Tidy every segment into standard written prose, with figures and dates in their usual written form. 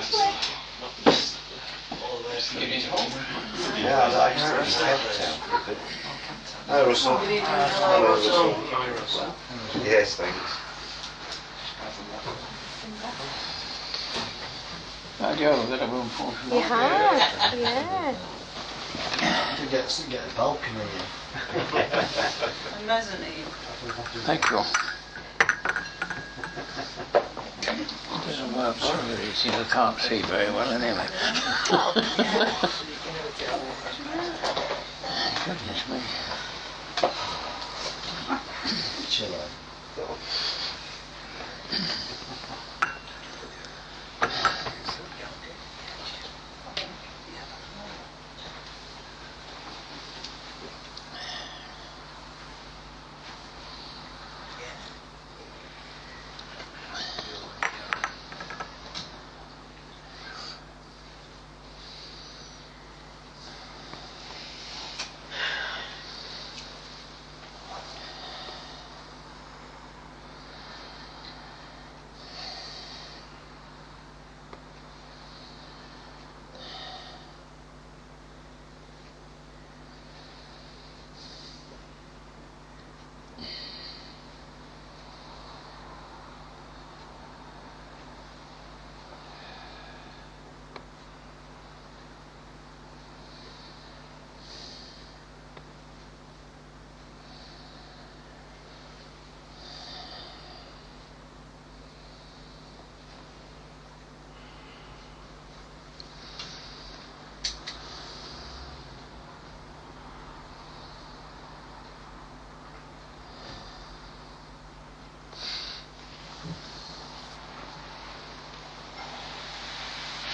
Yeah, I can't remember Cape Town. Hi, Russell. Hello, Russell. Yes, thanks. I do have a bit of room for you. You have, yeah. To get a balcony in. A mezzanine. Thank you. It doesn't work so good, you see, I can't see very well anyway. Goodness me. Chill out.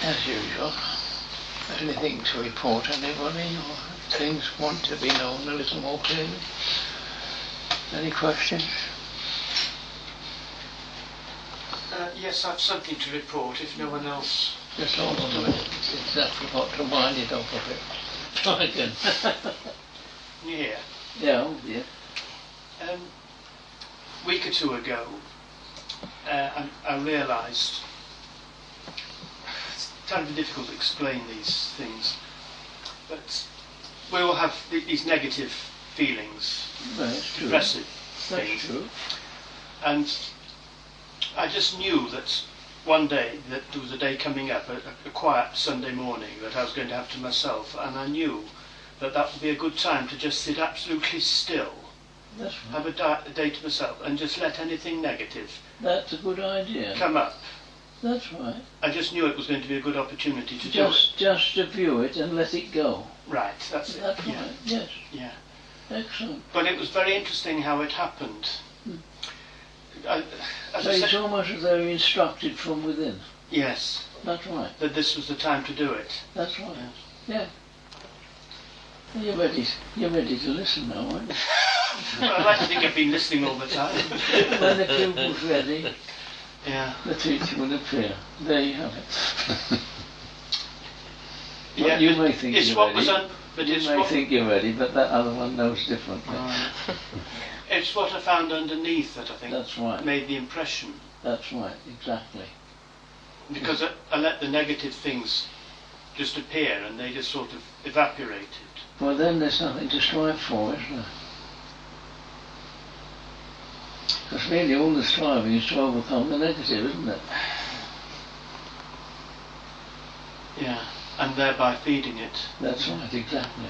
As usual, anything to report, anybody, or things want to be known a little more clearly? Any questions? Yes, I've something to report if no one else. Just hold on to it. It's exactly what to wind it up a bit. Try again. Yeah. Yeah, oh dear. A week or two ago, I realised it's terribly difficult to explain these things, but we all have these negative feelings, That's true. depressive That's things, true. and I just knew that one day that there was a day coming up, a quiet Sunday morning that I was going to have to myself, and I knew that that would be a good time to just sit absolutely still, That's right. have a day to myself, and just let anything negative That's a good idea. come up. That's right. I just knew it was going to be a good opportunity to do it. Just to view it and let it go. Right, that's it. That's Yeah. right. Yes. Yeah. Excellent. But it was very interesting how it happened. As So I it's said, almost as though you're instructed from within. yes, That's right. that this was the time to do it. That's right. Yes. Yeah. You're ready to listen now, aren't you? Well, I like to think I've been listening all the time. When the pupil's ready, Yeah. the teacher will appear. There you have it. Yeah, You may think it's you're what ready. was but You it's may what, think you're ready, but that other one knows differently. it's what I found underneath that I think That's right. made the impression. That's right. Exactly. Because I let the negative things just appear and they just sort of evaporated. Well, then there's nothing to strive for, is there? Because really all the striving is to overcome the negative, isn't it? Yeah. And thereby feeding it. That's right, exactly.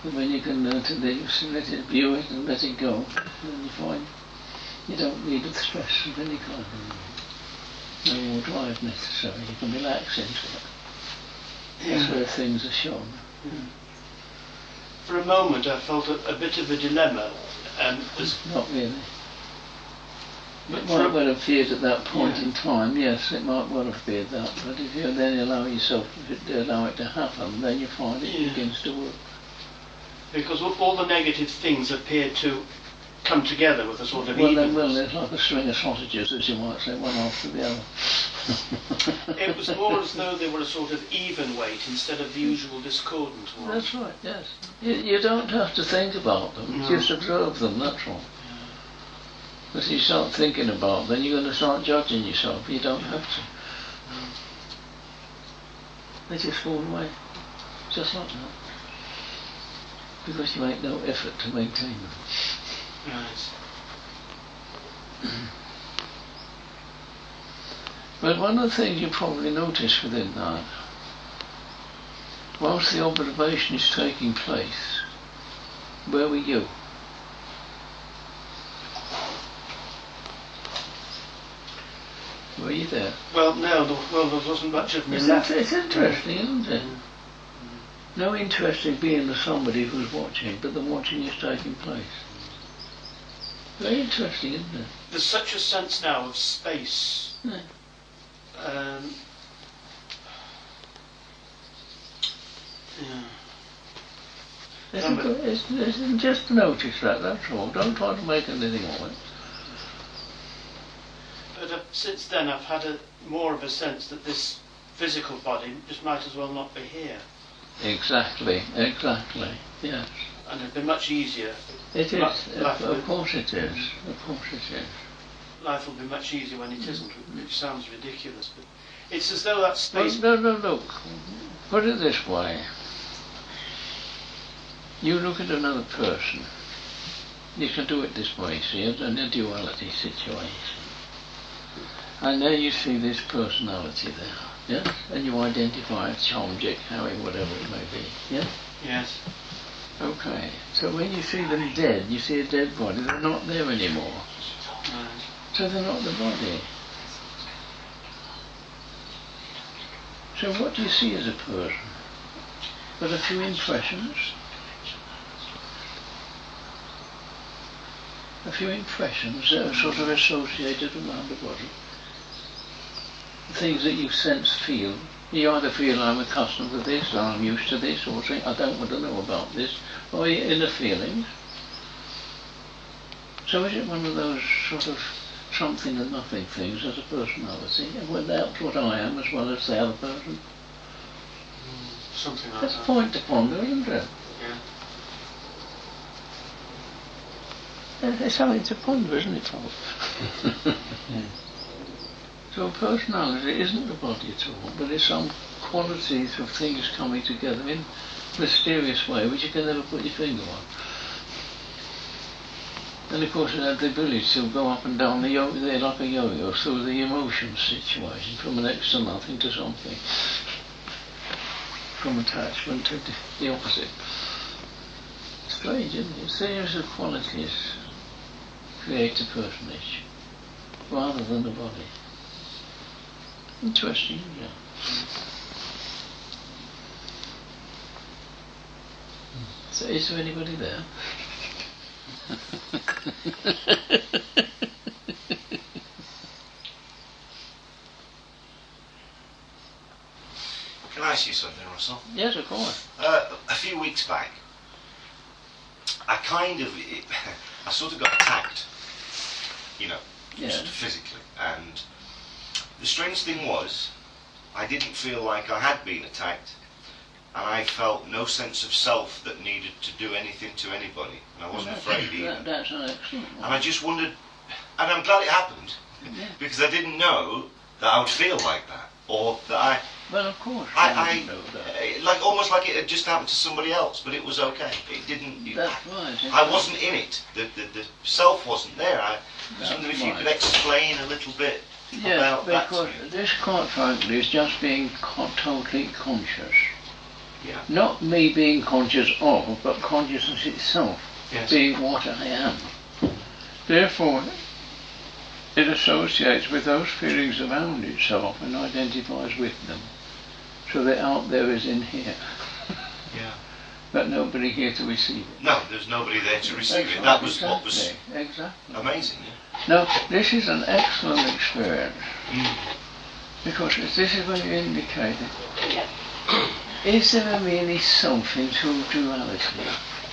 But when you can learn to let it view it and let it go, then you find you don't need the stress of any kind. No more drive necessary. You can relax into it. That's where things are shown. For a moment I felt a bit of a dilemma. Not really. But It might well have appeared at that point in time, yes, it might well have appeared that, but if you then allow yourself to allow it to happen, then you find it begins to work. Because all the negative things appeared to come together with a sort of Well, evenness. it's like a string of sausages, as you might say, one after the other. It was more as though they were a sort of even weight instead of the usual discordant one. That's right, yes. You don't have to think about them, No. just observe them, that's all. Because you start thinking about, then you're going to start judging yourself. You don't have to. They just fall away, just like that. Because you make no effort to maintain them. Right. But one of the things you probably notice within that, whilst the observation is taking place, where were you? Were you there? Well, no, there wasn't much of me It's left. interesting, isn't it? No interest in being with somebody who's watching, but the watching is taking place. Very interesting, isn't it? There's such a sense now of space. Yeah. It's just notice that, that's all. Don't try to make anything of it. But since then I've had more of a sense that this physical body just might as well not be here. Exactly, yes. And it'd be much easier. It is, Life of course it is, of course it is. Life will be much easier when it isn't, which sounds ridiculous, but it's as though that space... No, look, put it this way. You look at another person, you can do it this way, see, in a duality situation. And there you see this personality there, yes? And you identify it, Tom, Dick, Harry, whatever it may be, yes? Yes. Okay, so when you see them dead, you see a dead body, they're not there anymore. Right. So they're not the body. So what do you see as a person? But a few impressions. A few impressions that are sort of associated around the body. Things that you sense, feel. You either feel I'm accustomed to this, or I'm used to this, or say I don't want to know about this, or your inner feelings. So is it one of those sort of something and nothing things as a personality, and when that's what I am as well as the other person? Something like That's that. a point to ponder, isn't it? Yeah. It's something to ponder, isn't it, Tom? So personality isn't the body at all, but it's some qualities of things coming together in a mysterious way which you can never put your finger on. And of course it had the ability to go up and down the there like a yo-yo through the emotion situation, from an next to nothing to something. From attachment to the opposite. Strange, isn't it? A series of qualities create a personage, rather than the body. Interesting, isn't it? So is there anybody there? Can I ask you something, Russell? Yes, of course. A few weeks back, I sort of got attacked, you know, Yeah. sort of physically. And the strange thing was, I didn't feel like I had been attacked, and I felt no sense of self that needed to do anything to anybody, and I wasn't afraid either. That's an excellent one. And I just wondered, and I'm glad it happened, Yeah. because I didn't know that I would feel like that, or that Well, of course. I you know that. like almost like it had just happened to somebody else, but it was okay. It didn't. That's right. I wasn't in it. The self wasn't there. I was That's wondering if you right. could explain a little bit Yes, about that. because this, quite frankly, is just being totally conscious. Yeah. Not me being conscious of, but consciousness itself Yes. being what I am. Therefore, it associates with those feelings around itself and identifies with them. So the out there is in here, Yeah. but nobody here to receive it. No, there's nobody there to receive That's it. right, That was what was exactly, exactly. amazing. Now, this is an excellent experience, Yeah. because this is when you indicate it. Is there really something to duality?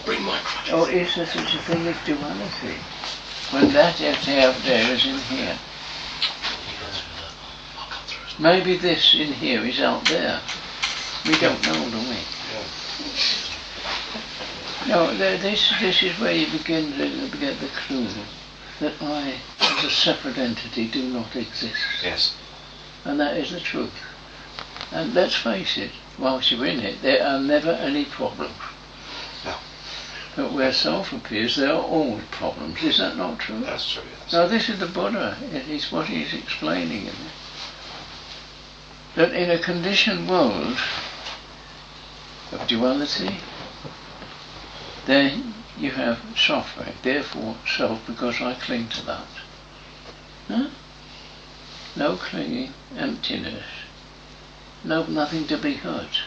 Bring my crutches. Or is there such a thing as duality? When that is out there is in here. Maybe this in here is out there. We don't know, do we? No, this is where you begin to get the clue. that I, as a separate entity, do not exist. Yes. And that is the truth. And let's face it, whilst you're in it, there are never any problems. No. But where self appears, there are always problems. Is that not true? That's true, yes. Now this is the Buddha. It is what he's explaining. That in a conditioned world of duality, then you have suffering, therefore self, because I cling to that. Huh? No clinging, emptiness. No, nothing to be hurt.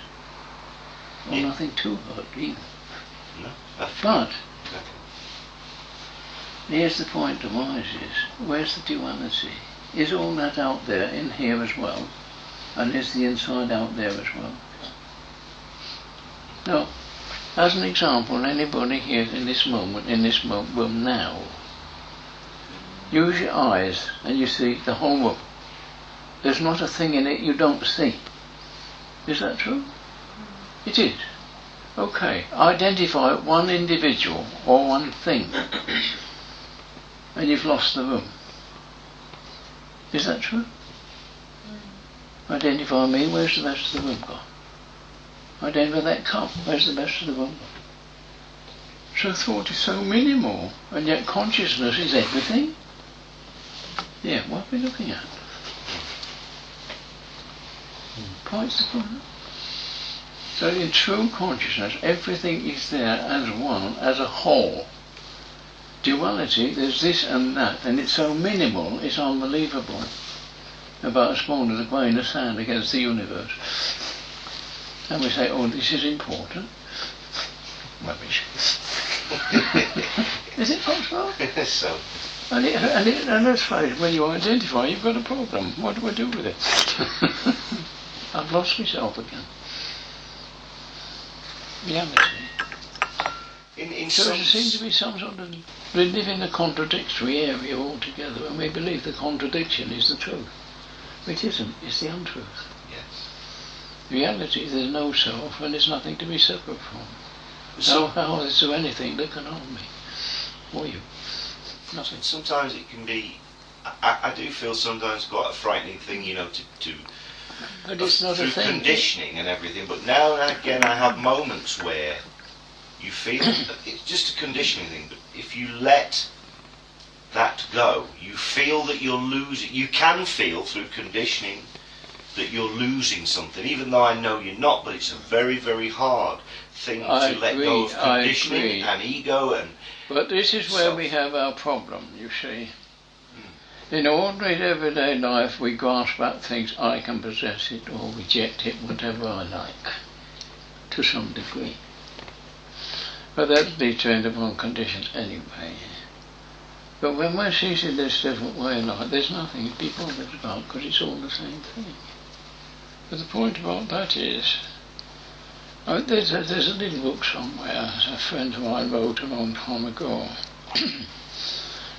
Or nothing to hurt either. No. But, Exactly. here's the point of wise is, where's the duality? Is all that out there in here as well? And is the inside out there as well? Now, as an example, anybody here in this room now, use your eyes and you see the whole room. There's not a thing in it you don't see. Is that true? It is. Okay, identify one individual or one thing and you've lost the room. Is that true? Identify me, where's the rest of the room gone? Identify that cup, where's the rest of the room gone? So thought is so minimal, and yet consciousness is everything? Yeah, what are we looking at? Points to point. So in true consciousness, everything is there as one, as a whole. Duality, there's this and that, and it's so minimal, it's unbelievable. About as small as a grain of sand against the universe. And we say, oh, this is important. Rubbish. Is it possible? Yes, so. And let's face it, when you identify, you've got a problem. What do I do with it? I've lost myself again. Reality. So there seems to be some sort of... We live in a contradictory area altogether, and we believe the contradiction is the truth. Which isn't, it's the untruth. Yes. Reality, there's no self, and there's nothing to be separate from. So how is there anything that can harm me? Or you? Nothing. Sometimes it can be... I do feel sometimes quite a frightening thing, you know, to But it's not a through thing. conditioning and everything, but now and again I have moments where you feel it's just a conditioning thing, but if you let that go, you feel that you're losing. You can feel through conditioning that you're losing something, even though I know you're not, but it's a very, very hard thing to let go of conditioning and ego. But this is where we have our problem, you see. In ordinary everyday life we grasp at things, I can possess it or reject it, whatever I like, to some degree. But that's dependent upon conditions anyway. But when we're seated this different way in life, there's nothing to be bothered about because it's all the same thing. But the point about that is, there's a little book somewhere a friend of mine wrote a long time ago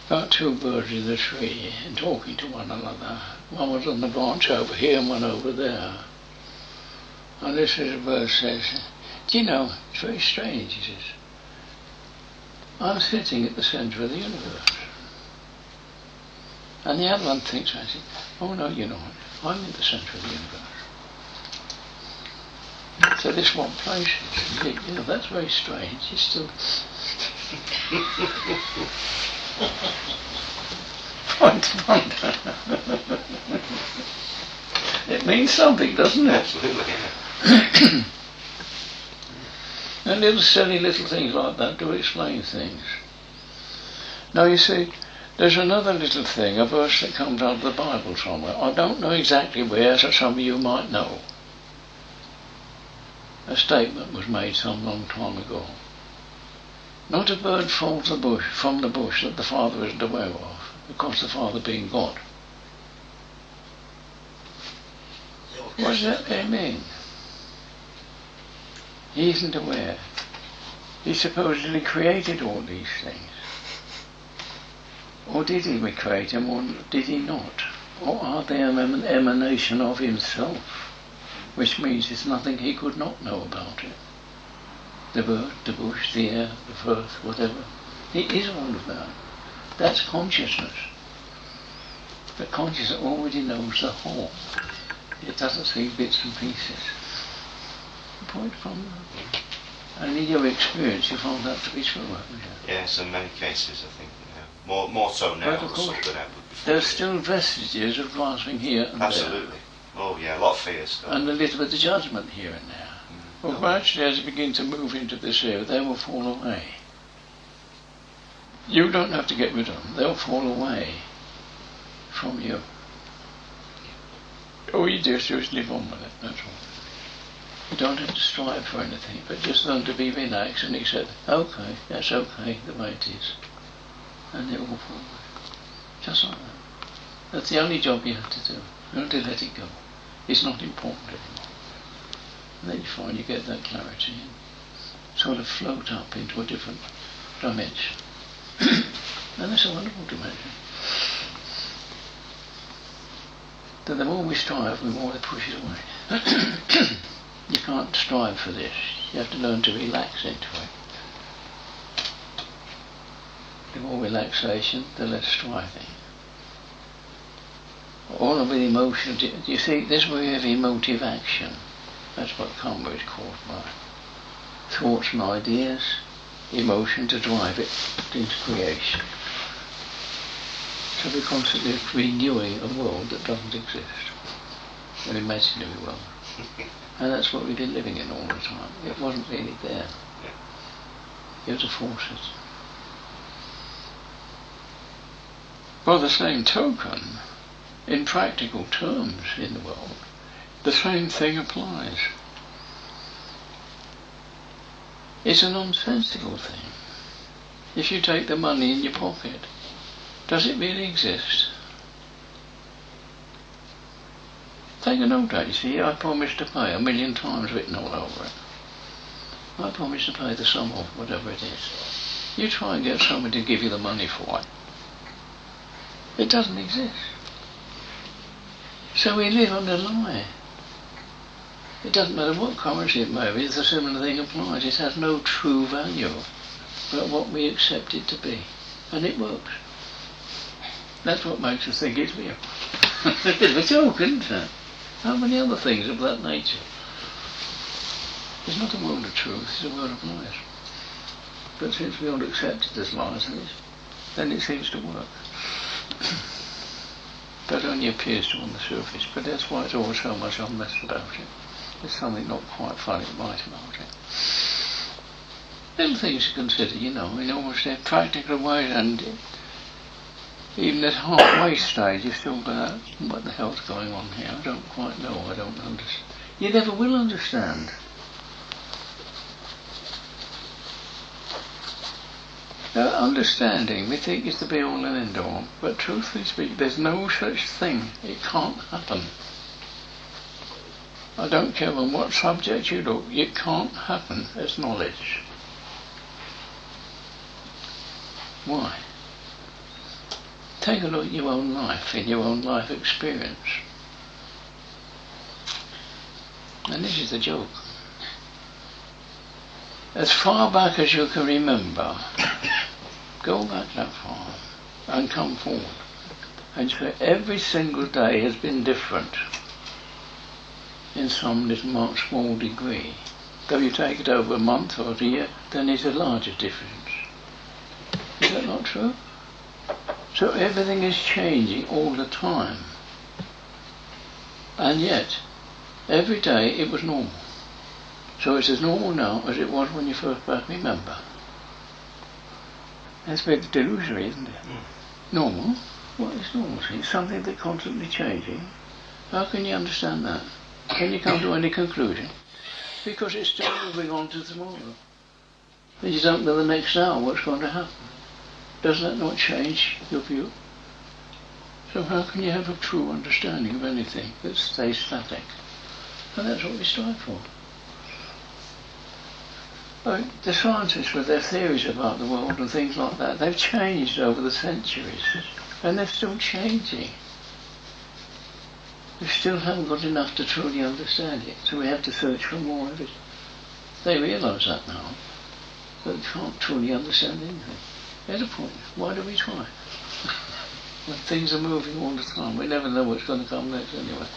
about two birds in the tree and talking to one another. One was on the branch over here and one over there. And this little bird says, do you know, it's very strange, he says, I'm sitting at the centre of the universe. And the other one thinks, I say, oh no, you're not. I'm in the centre of the universe. So this one place is, you know, that's very strange. It's still... Point of wonder. It means something, doesn't it? Absolutely, yeah. And little silly little things like that do explain things. Now you see, there's another little thing, a verse that comes out of the Bible somewhere. I don't know exactly where, so some of you might know. A statement was made some long time ago. Not a bird falls from the bush that the Father isn't aware of, because the Father being God. What does that mean? He isn't aware. He supposedly created all these things. Or did he recreate them, or did he not? Or are they an emanation of himself? Which means there's nothing he could not know about it. The bird, the bush, the air, the earth, whatever. He is all of that. That's consciousness. But consciousness already knows the whole. It doesn't see bits and pieces. Point from that. And in your experience you found that to be true, haven't you? Yes, in many cases I think. Yeah. More so now But of course, than ever before. there's still vestiges of grasping here and Absolutely. Oh yeah, a lot of fear still. there. And a little bit of judgment here and there. Well, gradually as you begin to move into this area, they will fall away. You don't have to get rid of them. They'll fall away from you. All you do is just live on with it, that's all. You don't have to strive for anything, but just learn to be relaxed and accept, okay, that's okay, the way it is. And it will fall away. Just like that. That's the only job you have to do. You have to let it go. It's not important anymore. And then you find you get that clarity and sort of float up into a different dimension. And it's a wonderful dimension. Then the more we strive, the more they push it away. You can't strive for this. You have to learn to relax into it. The more relaxation, the less striving. All of the emotions, you see, this way of emotive action, that's what karma is called by. Thoughts and ideas, emotion to drive it into creation. So we're constantly renewing a world that doesn't exist. An imaginary world. And that's what we've been living in all the time. It wasn't really there. You have to force it. By the same token, in practical terms in the world, the same thing applies. It's a nonsensical thing. If you take the money in your pocket, does it really exist? Take a note out, you see, I promised to pay, 1,000,000 times written all over it. I promised to pay the sum of whatever it is. You try and get someone to give you the money for it. It doesn't exist. So we live under a lie. It doesn't matter what currency it may be, it's a similar thing applies. It has no true value but what we accept it to be. And it works. That's what makes us think it's real. It's a bit of a joke, isn't it? How many other things of that nature? It's not a world of truth, it's a world of lies. But since we all accept it as lies, then it seems to work. But only appears to on the surface. But that's why it's always so much unmessed about it. There's something not quite funny right about it. Little things to consider, you know, in almost a practical way, and even at halfway stage you still go, what the hell's going on here? I don't quite know, I don't understand. You never will understand. Understanding, we think, is the be-all and end-all, but truthfully speaking, there's no such thing. It can't happen. I don't care on what subject you look, it can't happen as knowledge. Why? Take a look at your own life, in your own life experience. And this is the joke. As far back as you can remember, go back that far and come forward. And so every single day has been different in some little small degree. Though you take it over a month or a year, then it's a larger difference. Is that not true? So everything is changing all the time. And yet, every day it was normal. So it's as normal now as it was when you first remember. That's a bit delusory, isn't it? Normal? What is normal? It's something that's constantly changing. How can you understand that? Can you come to any conclusion? Because it's still moving on to tomorrow. And you don't know the next hour what's going to happen. Does that not change your view? So how can you have a true understanding of anything that stays static? And that's what we strive for. The scientists with their theories about the world and things like that, they've changed over the centuries. And they're still changing. We still haven't got enough to truly understand it, so we have to search for more of it. They realise that now, but they can't truly understand anything. There's a point. Why do we try? When things are moving all the time, we never know what's going to come next anyway.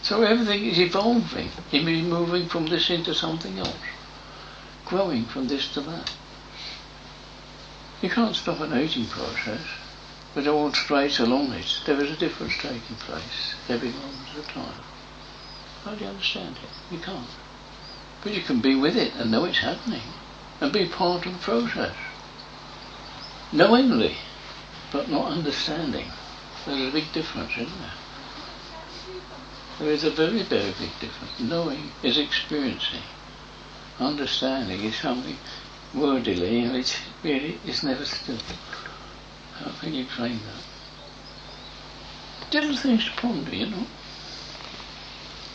So everything is evolving. It means moving from this into something else. Growing from this to that. You can't stop an aging process, but all straight along it, there is a difference taking place every moment of the time. How do you understand it? You can't. But you can be with it and know it's happening, and be part of the process. Knowingly, but not understanding. There's a big difference, isn't there? There is a very, very big difference. Knowing is experiencing. Understanding is something wordily, and it's really is never still. How can you explain that? Little things to ponder, you know.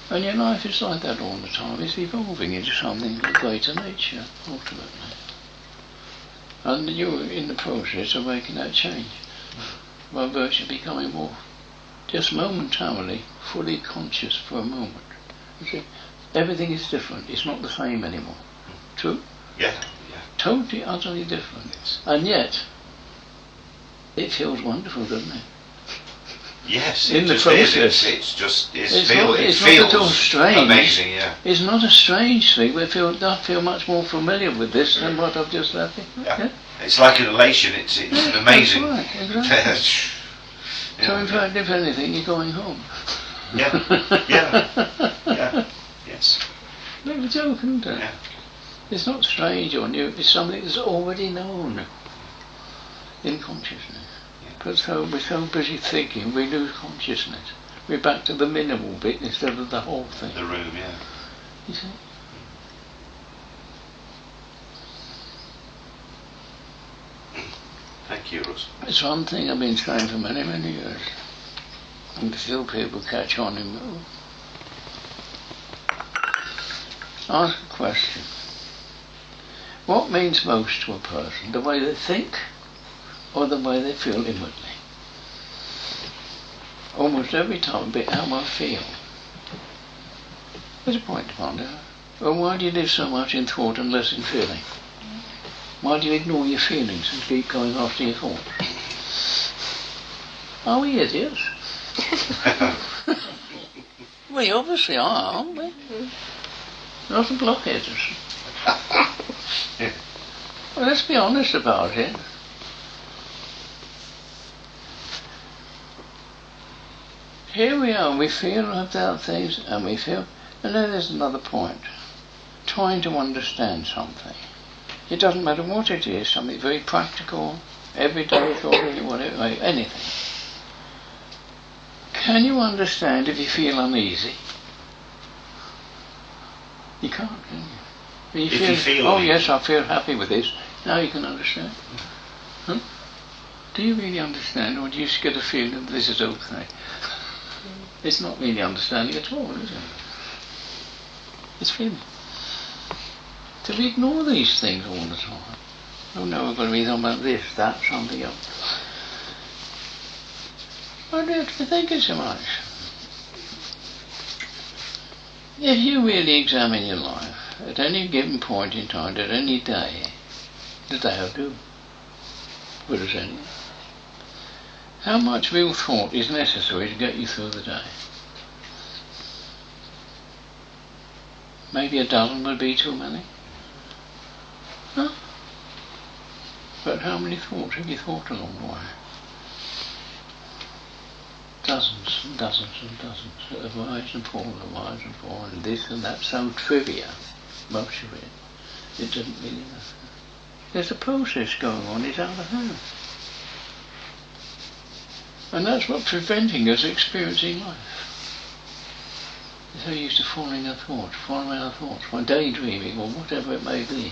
And your life is like that all the time. It's evolving into something of greater nature, ultimately. And you're in the process of making that change. By virtue of becoming more, just momentarily, fully conscious for a moment. You see, everything is different. It's not the same anymore. True? Yeah. Totally, utterly different. And yet, it feels wonderful, doesn't it? Yes, In it the just process. is. It's It not at all feels strange. amazing, yeah. It's not a strange thing. I feel much more familiar with this than what I've just left. Yeah. It's like an elation. It's an amazing. That's right, exactly. Yeah, So in fact, if anything, you're going home. yeah. Yes. Make a joke, isn't it? Yeah. It's not strange or new. It's something that's already known in consciousness. But we're so busy thinking, we lose consciousness. We're back to the minimal bit instead of the whole thing. The room, yeah. You see? Thank you, Russell. It's one thing I've been saying for many, many years. And still people catch on and move. Ask a question. What means most to a person? The way they think or the way they feel inwardly? Almost every time, be how I feel. There's a point to ponder. Well, why do you live so much in thought and less in feeling? Why do you ignore your feelings and keep going after your thoughts? Are we idiots? We obviously are, aren't we? Not a blockheads. Well, let's be honest about it. Here we are, we feel about things and we feel, and then there's another point. Trying to understand something. It doesn't matter what it is, something very practical, everyday thought, whatever, anything. Can you understand if you feel uneasy? You can't, can you? If you feel oh uneasy. yes, I feel happy with this. Now you can understand. Huh? Do you really understand, or do you just get a feeling that this is okay? It's not really understanding at all, is it? It's feeling. So we ignore these things all the time. Oh no, we've got to be talking about this, that, something else. Why do you have to think it so much? If you really examine your life, at any given point in time, at any day, the day will do, good as any, how much real thought is necessary to get you through the day? Maybe a dozen would be too many. Huh? But how many thoughts have you thought along the way? Dozens and dozens and dozens that have rise and fall and rise and fall and this and that, so trivia, most of it. It doesn't really matter. There's a process going on, it's out of hand. And that's what's preventing us experiencing life. We're so used to following our thoughts, or daydreaming, or whatever it may be.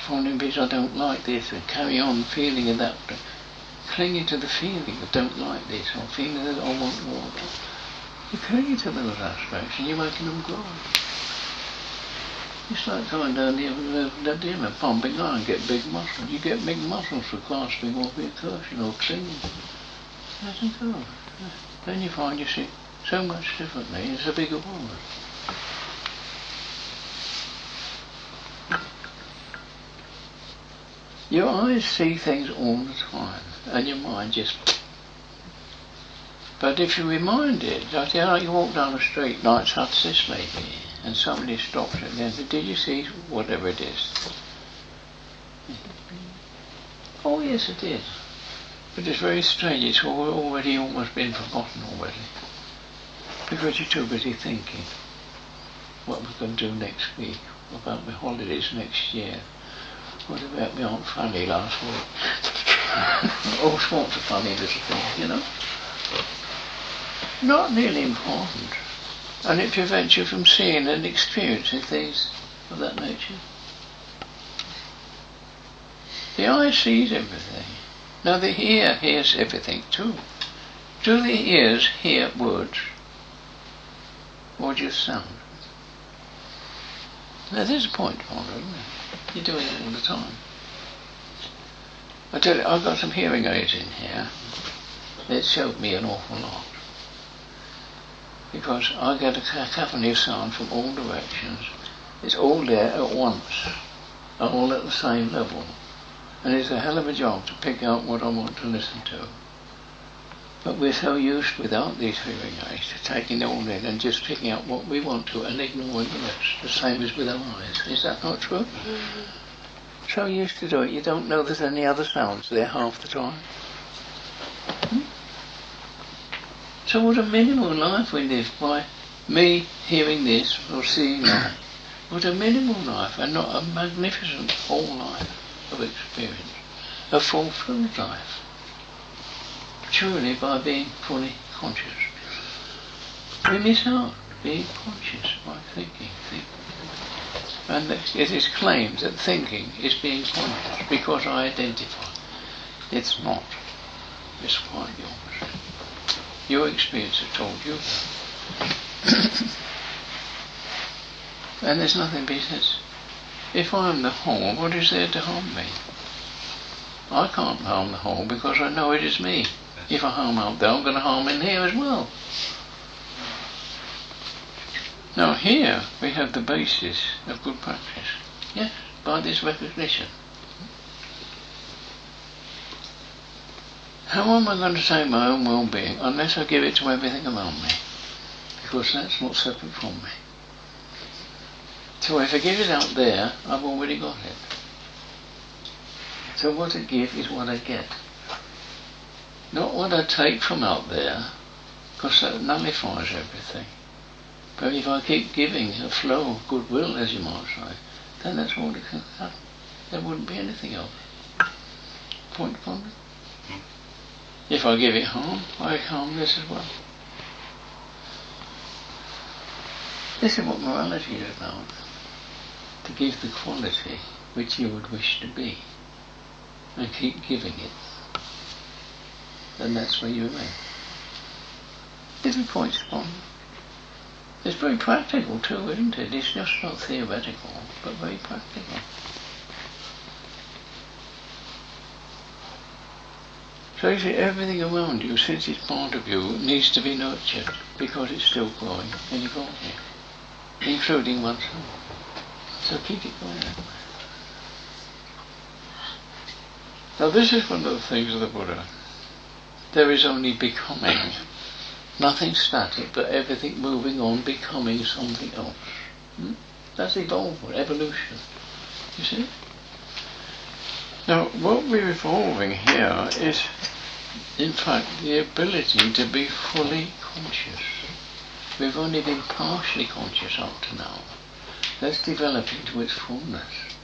Following because I don't like this, and carry on feeling of that, clinging to the feeling of don't like this, or feeling that I want more. You're clinging to those aspects, and you're making them grow. It's like going down the gym and pumping iron, get big muscles. You get big muscles for grasping or recursion or clinging. Let it go. Then you find you see so much differently. It's a bigger world. Your eyes see things all the time, and your mind just... But if you remind it, like you walk down the street, night such this maybe, and somebody stops it and says, did you see whatever it is? Oh yes, it did. But it's very strange, it's already almost been forgotten already. Because you're too busy thinking what we're going to do next week, about my holidays next year, what about my Aunt Fanny last week. All sorts of funny little things, you know. Not really important. And it prevents you from seeing and experiencing things of that nature. The eye sees everything. Now the ear hears everything too. Do the ears hear words? Or just sound? Now there's a point to ponder, isn't it? You're doing it all the time. I tell you, I've got some hearing aids in here. It showed me an awful lot. Because I get a cacophony of sound from all directions. It's all there at once, all at the same level. And it's a hell of a job to pick out what I want to listen to. But we're so used without these hearing aids to taking it all in and just picking out what we want to and ignoring the rest, the same as with our eyes. Is that not true? Mm-hmm. So used to do it, you don't know there's any other sounds there half the time. So what a minimal life we live by me hearing this or seeing that. What a minimal life and not a magnificent whole life of experience. A fulfilled life. Truly by being fully conscious. We miss out being conscious by thinking. And it is claimed that thinking is being conscious because I identify. It's not. It's quite the opposite. Your experience has told you that. And there's nothing besides. If I'm the whole, what is there to harm me? I can't harm the whole because I know it is me. If I harm out there, I'm going to harm in here as well. Now here we have the basis of good practice. Yes, by this recognition. How am I going to take my own well-being unless I give it to everything around me? Because that's not separate from me. So if I give it out there, I've already got it. So what I give is what I get. Not what I take from out there, because that nullifies everything. But if I keep giving a flow of goodwill, as you might say, then that's all it can happen. There wouldn't be anything else. Point upon it. If I give it harm, I harm this as well. This is what morality is about. To give the quality which you would wish to be. And keep giving it. And that's where you remain. Different points upon. It's very practical too, isn't it? It's just not theoretical, but very practical. So you see, everything around you, since it's part of you, needs to be nurtured because it's still growing and evolving, including oneself. So keep it going that way. Now this is one of the things of the Buddha. There is only becoming. Nothing static, but everything moving on, becoming something else. That's evolvement, evolution. You see? Now, what we're evolving here is, in fact, the ability to be fully conscious. We've only been partially conscious up to now. Let's develop into its fullness.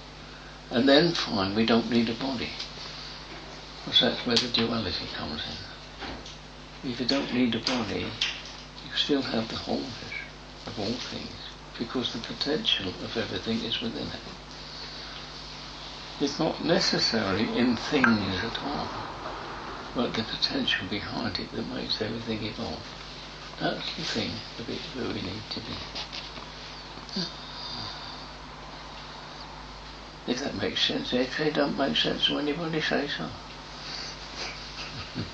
And then find we don't need a body. Because that's where the duality comes in. If you don't need a body, you still have the wholeness of all things. Because the potential of everything is within it. It's not necessarily in things at all, but the potential behind it that makes everything evolve. That's the thing of it where we need to be. If that makes sense, if it don't make sense to anybody, say so.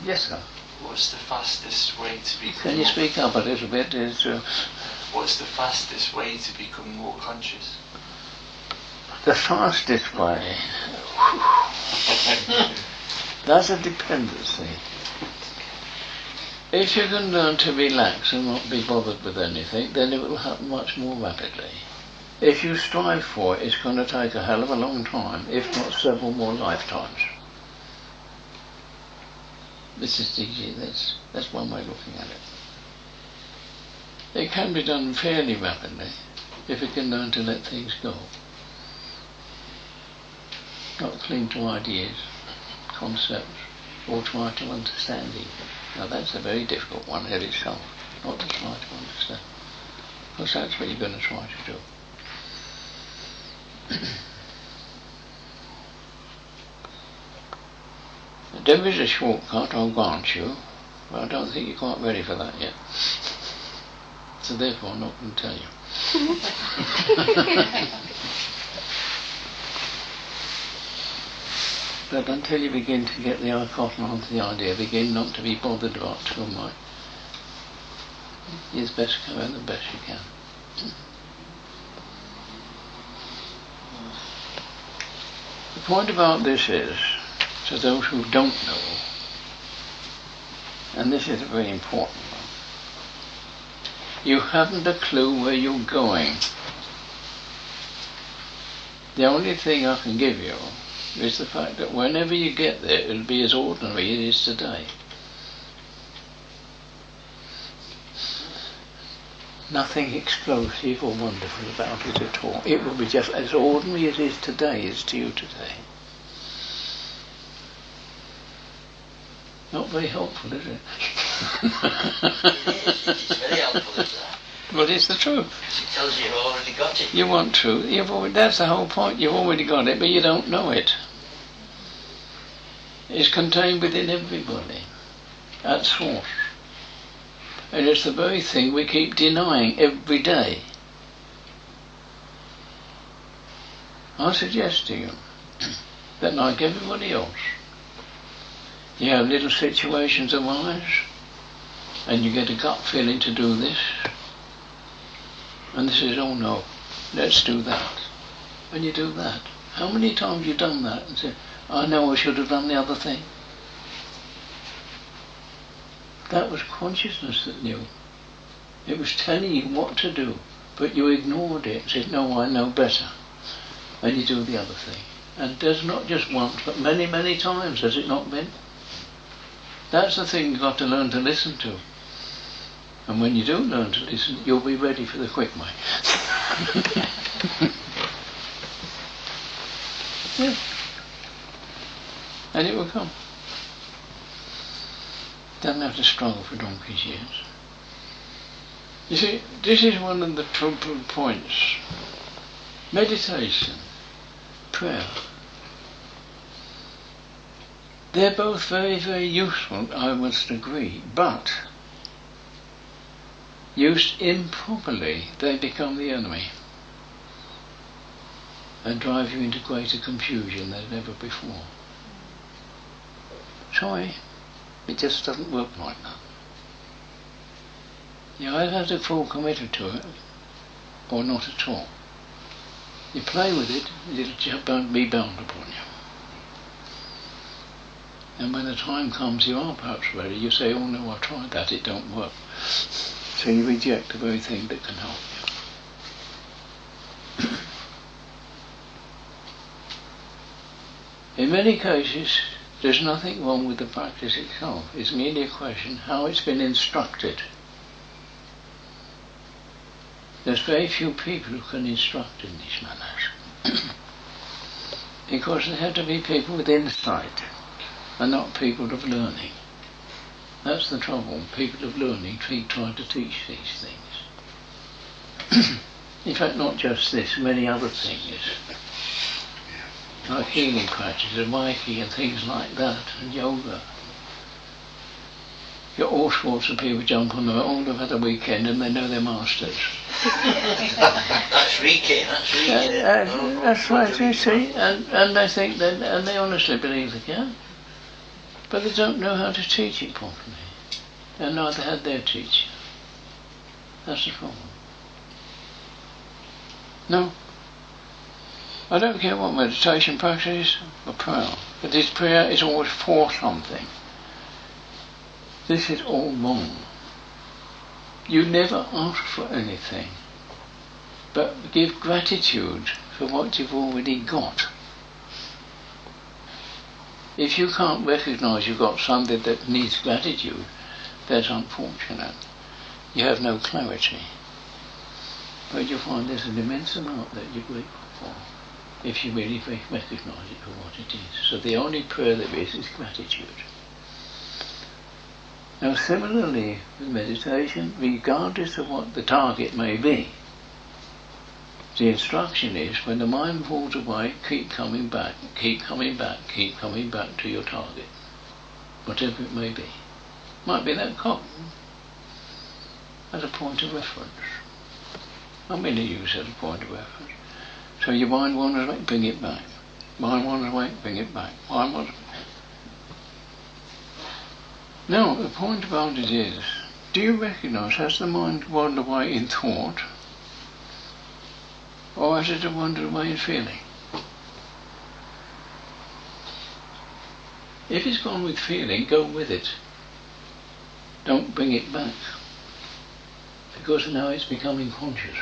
Yes, sir. What's the fastest way to become... Can you speak up a little bit? What's the fastest way to become more conscious? The fastest way. That's a dependency. If you can learn to relax and not be bothered with anything, then it will happen much more rapidly. If you strive for it, it's going to take a hell of a long time, if not several more lifetimes. This is easy. That's one way of looking at it. It can be done fairly rapidly if you can learn to let things go. Not cling to ideas, concepts, or try to understand even. Now that's a very difficult one in itself, not to try to understand. Because that's what you're going to try to do. There is a shortcut, I'll grant you, but I don't think you're quite ready for that yet. So therefore I'm not going to tell you. But until you begin to get the eye cotton onto the idea, begin not to be bothered about too much. It's best go in the best you can. The point about this is, to those who don't know, and this is a very important one, you haven't a clue where you're going. The only thing I can give you is the fact that whenever you get there, it'll be as ordinary as it is today. Nothing explosive or wonderful about it at all. It will be just as ordinary as it is today is to you today. Not very helpful, is it? It is very helpful, is that? But it's the truth. It tells you you've already got it. You want truth. That's the whole point. You've already got it, but you don't know it. It's contained within everybody, at source. And it's the very thing we keep denying every day. I suggest to you that, like everybody else, you have little situations arise, and you get a gut feeling to do this, and this is, oh no, let's do that, and you do that. How many times have you done that and said, I know I should have done the other thing? That was consciousness that knew. It was telling you what to do, but you ignored it and said, no, I know better, and you do the other thing. And there's not just once, but many, many times, has it not been? That's the thing you've got to learn to listen to. And when you do learn to listen, you'll be ready for the quick way. Yeah. And it will come. Doesn't have to struggle for donkey's years. You see, this is one of the trouble points. Meditation, prayer, they're both very, very useful, I must agree, but used improperly, they become the enemy and drive you into greater confusion than ever before. Sorry, it just doesn't work like that. You either have to feel committed to it, or not at all. You play with it, it'll be bound upon you. And when the time comes you are perhaps ready, you say, oh no, I've tried that, it don't work. So you reject the very thing that can help you. In many cases, there's nothing wrong with the practice itself. It's merely a question how it's been instructed. There's very few people who can instruct in these manners. Because they have to be people with insight and not people of learning. That's the trouble. People of learning try to teach these things. In fact, not just this, many other things. Like healing practices, Reiki and things like that, and yoga. You've got all sorts of people jump on them, all have had a weekend and they know they're masters. That's Reiki, that's right, you see, and they think that, and they honestly believe they can. But they don't know how to teach it properly. And neither had their teacher. That's the problem. No. I don't care what meditation practice is or prayer, but this prayer is always for something. This is all wrong. You never ask for anything, but give gratitude for what you've already got. If you can't recognise you've got something that needs gratitude, that's unfortunate. You have no clarity. But you'll find there's an immense amount that you're grateful for, if you really recognise it for what it is. So the only prayer there is gratitude. Now similarly with meditation, regardless of what the target may be, the instruction is when the mind falls away, keep coming back, keep coming back, keep coming back to your target, whatever it may be. Might be that cotton as a point of reference. I'm going to use it as a point of reference. So your mind wanders away, bring it back. Mind wanders away, bring it back. Mind wanders away. Now, the point about it is, do you recognise, has the mind wandered away in thought, or has it wandered away in feeling? If it's gone with feeling, go with it. Don't bring it back, because now it's becoming conscious.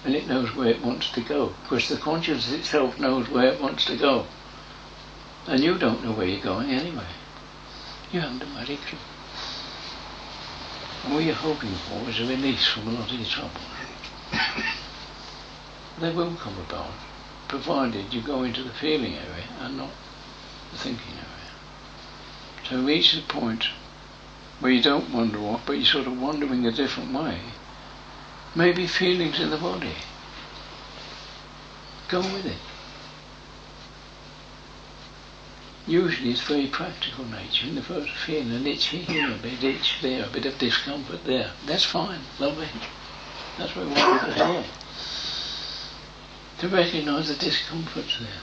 And it knows where it wants to go, because the consciousness itself knows where it wants to go. And you don't know where you're going anyway. You haven't a bloody clue. And what you're hoping for is a release from a lot of your trouble. They will come about, provided you go into the feeling area and not the thinking area. So reach the point where you don't wander off, but you're sort of wandering a different way. Maybe feelings in the body. Go with it. Usually it's very practical nature. In the first feeling an itch here, a bit itch there, a bit of discomfort there. That's fine, lovely. That's what we want to hear. To recognise the discomfort's there.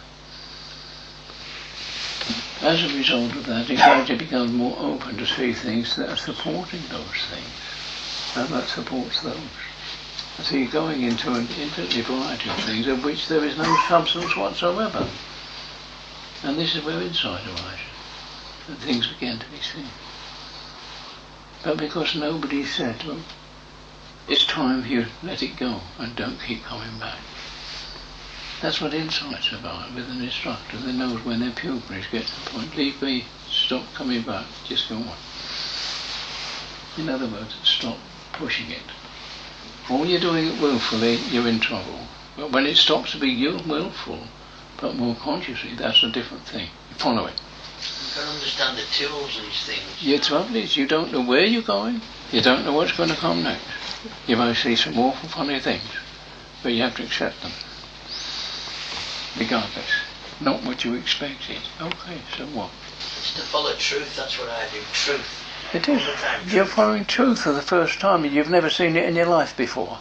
As a result of that, it gradually becomes more open to see things that are supporting those things, and that supports those. And so you're going into an infinite variety of things of which there is no substance whatsoever. And this is where insight arises, and things begin to be seen. But because nobody said, well, it's time for you to let it go and don't keep coming back. That's what insight's about with an instructor that knows when their pupils get to the point, leave me, stop coming back, just go on. In other words, stop pushing it. When you're doing it willfully, you're in trouble. But when it stops to be willful, but more consciously, that's a different thing. You follow it. You can understand the tools of these things. Your trouble is you don't know where you're going, you don't know what's going to come next. You might see some awful funny things, but you have to accept them. Regardless. Not what you expected. Okay, so what? It's to follow truth, that's what I do. Truth. It is. You're following truth for the first time and you've never seen it in your life before.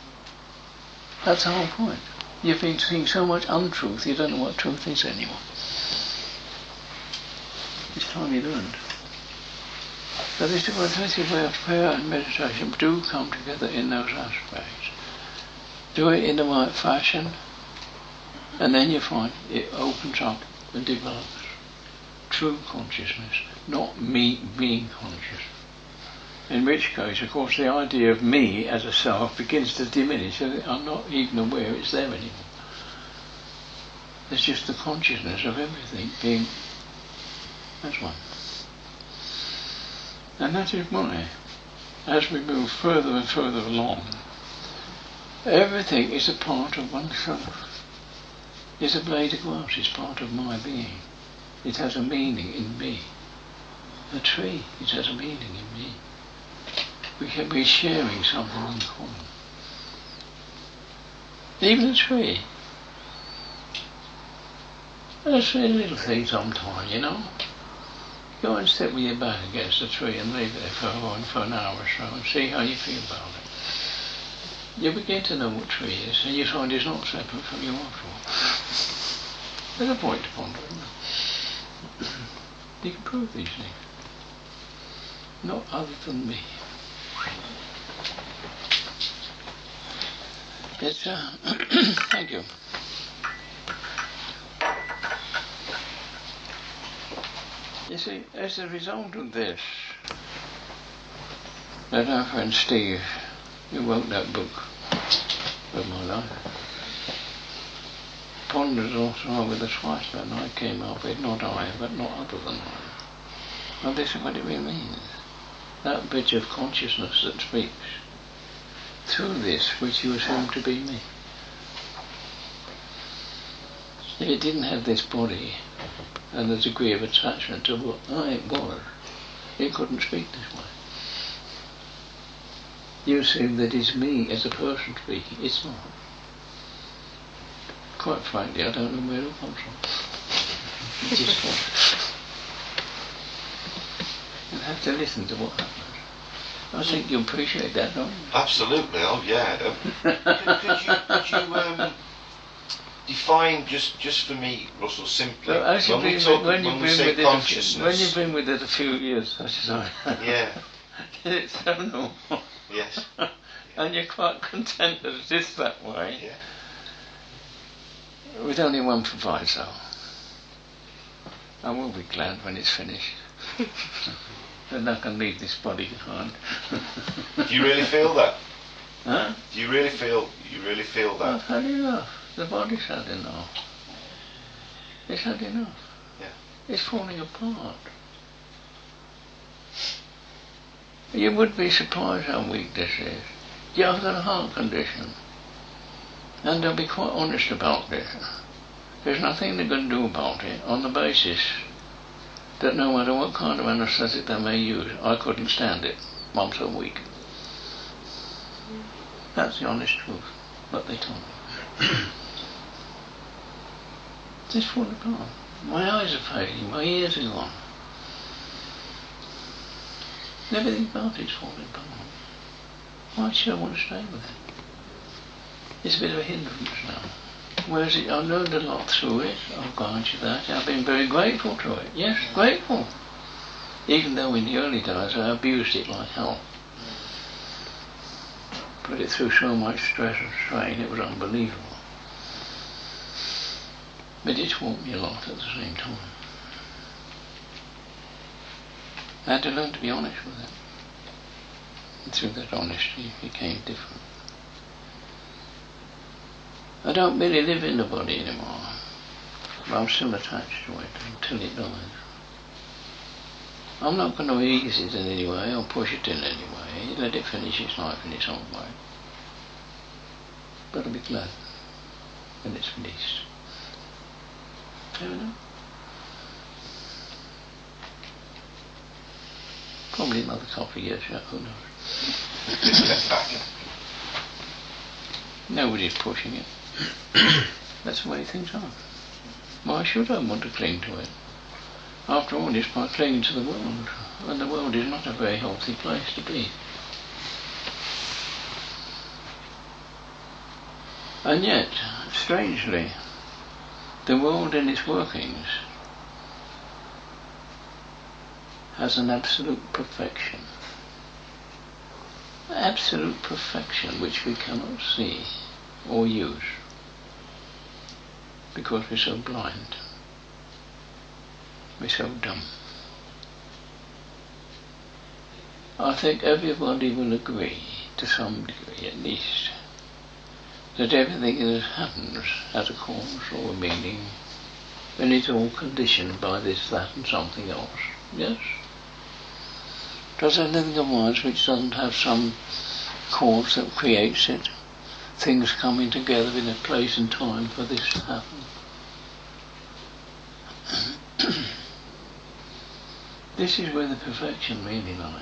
That's the whole point. You've been seeing so much untruth, you don't know what truth is anymore. It's time you learned. So this is where prayer and meditation do come together in those aspects. Do it in the right fashion, and then you find it opens up and develops true consciousness, not me being conscious. In which case, of course, the idea of me as a self begins to diminish, so that I'm not even aware it's there anymore. It's just the consciousness of everything being as one. And that is why, as we move further and further along, everything is a part of oneself. It's a blade of grass, it's part of my being. It has a meaning in me. A tree, it has a meaning in me. We can be sharing something in common. Even a tree. It's a little thing sometime, you know. Go and sit with your back against a tree and leave it there for an hour or so and see how you feel about it. You begin to know what tree is and you find it's not separate from you after all. There's a point to ponder. You can prove these things. Not other than me. It's, thank you. see, as a result of this, that our friend Steve, who wrote that book of my life, pondered also with us twice, but I came up with not I, but not other than I. Well, this is what it really means. That bit of consciousness that speaks through this which you assume to be me. If it didn't have this body and the degree of attachment to what I was, it couldn't speak this way. You assume that it's me as a person speaking. It's not. Quite frankly, I don't know where it all comes from. It just comes. You have to listen to what happens. I think you appreciate that, don't you? Absolutely. Oh yeah. Could you define just for me, Russell, simply? So as you've when we say consciousness. When you've been with it a few years, such as I have, Yeah. it's so normal. Yes. And you're quite content that it is that way. Yeah. With only one proviso. I will be glad when it's finished. Then I can leave this body behind. Do you really feel that? Huh? Do you really feel that? I've had enough. The body's had enough. It's had enough. Yeah. It's falling apart. You would be surprised how weak this is. Yeah, I've got a heart condition. And they'll be quite honest about this. There's nothing they can do about it on the basis that no matter what kind of anaesthetic they may use, I couldn't stand it once a week. That's the honest truth, what they told me. It's falling apart. My eyes are fading, my ears are gone. Everything about it's falling apart. Why should I want to stay with it? It's a bit of a hindrance now. Whereas I learned a lot through it, I'll grant you that. I've been very grateful to it. Yes, grateful. Even though in the early days I abused it like hell. Put it through so much stress and strain, it was unbelievable. But it taught me a lot at the same time. I had to learn to be honest with it. And through that honesty it became different. I don't really live in the body anymore, but I'm still attached to it until it dies. I'm not going to ease it in any way or push it in any way, let it finish its life in its own way. But I'll be glad when it's finished. Fair enough? Probably another couple of years yet, who knows? Nobody's pushing it. That's the way things are. Why should I want to cling to it? After all, it's by clinging to the world, and the world is not a very healthy place to be. And yet, strangely, the world in its workings has an absolute perfection. Absolute perfection which we cannot see or use because we're so blind, we're so dumb. I think everybody will agree, to some degree at least, that everything that happens has a cause or a meaning, and it's all conditioned by this, that and something else. Yes? Does anything arise which doesn't have some cause that creates it? Things coming together in a place and time for this to happen. This is where the perfection really lies.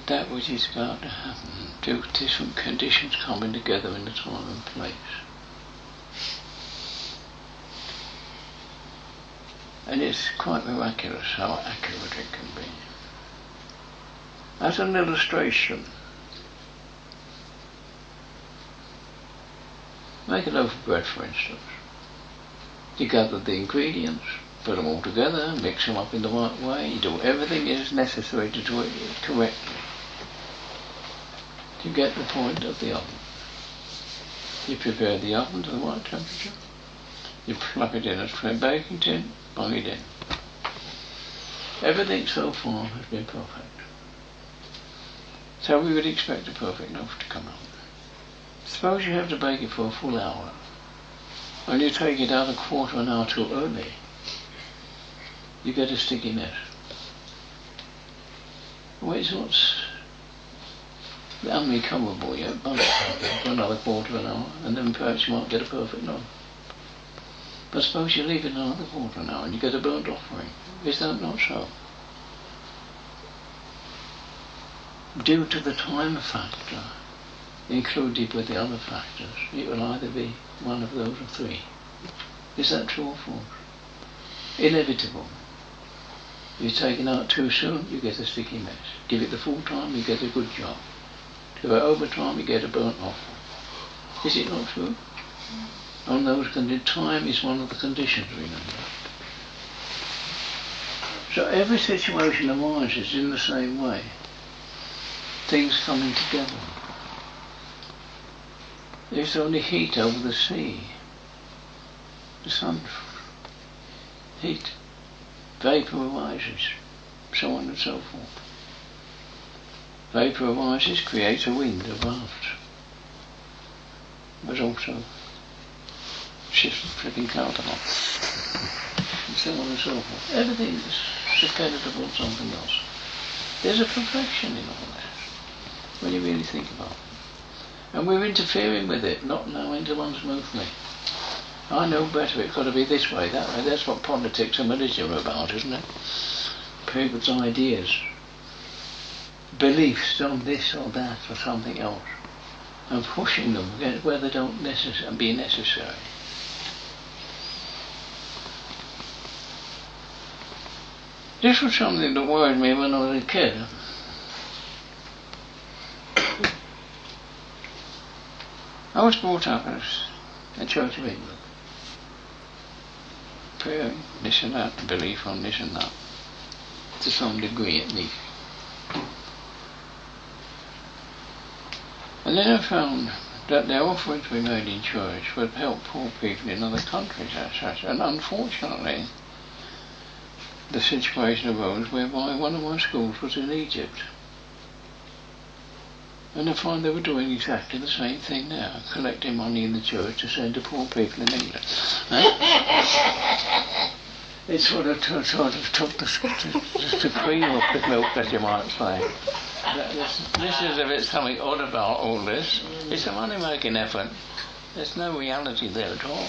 That which is about to happen, two different conditions coming together in a time and place. And it's quite miraculous how accurate it can be. As an illustration, make a loaf of bread, for instance. You gather the ingredients, put them all together, mix them up in the right way, you do everything is necessary to do it correctly to get the point of the oven. You prepare the oven to the right temperature. You plug it in a tray baking tin, plug it in. Everything so far has been perfect. So we would expect a perfect loaf to come out. Suppose you have to bake it for a full hour, and you take it out a quarter of an hour too early. You get a sticky mess. Well, it's not unrecoverable yet, but for another quarter of an hour, and then perhaps you might get a perfect loaf. But suppose you leave it another quarter of an hour and you get a burnt offering. Is that not so? Due to the time factor included with the other factors, it will either be one of those or three. Is that true or false? Inevitable. If you take it out too soon, you get a sticky mess. Give it the full time, you get a good job. Give it overtime, you get a burnt offering. Is it not true? On those conditions, time is one of the conditions, remember. So every situation arises in the same way. Things coming together. There's only heat over the sea. The sun, heat, vapour arises, so on and so forth. Vapour arises, creates a wind, a draft. But also shifts flipping cloud along. And so on and so forth. Everything is dependent upon something else. There's a perfection in all that, when you really think about it. And we're interfering with it, not allowing to run smoothly. I know better, it's got to be this way, that way. That's what politics and religion are about, isn't it? People's ideas, beliefs on this or that or something else, and pushing them where they don't be necessary. This was something that worried me when I was a kid. I was brought up as a Church of England. Prayer, this and that, belief on this and that, to some degree at least. And then I found that the offerings we made in church would help poor people in other countries as such, and unfortunately the situation arose whereby one of my schools was in Egypt. And I find they were doing exactly the same thing now, collecting money in the church to send to poor people in England. It sort of took the cream off the milk, as you might say. This is a bit something odd about all this. It's a money-making effort. There's no reality there at all.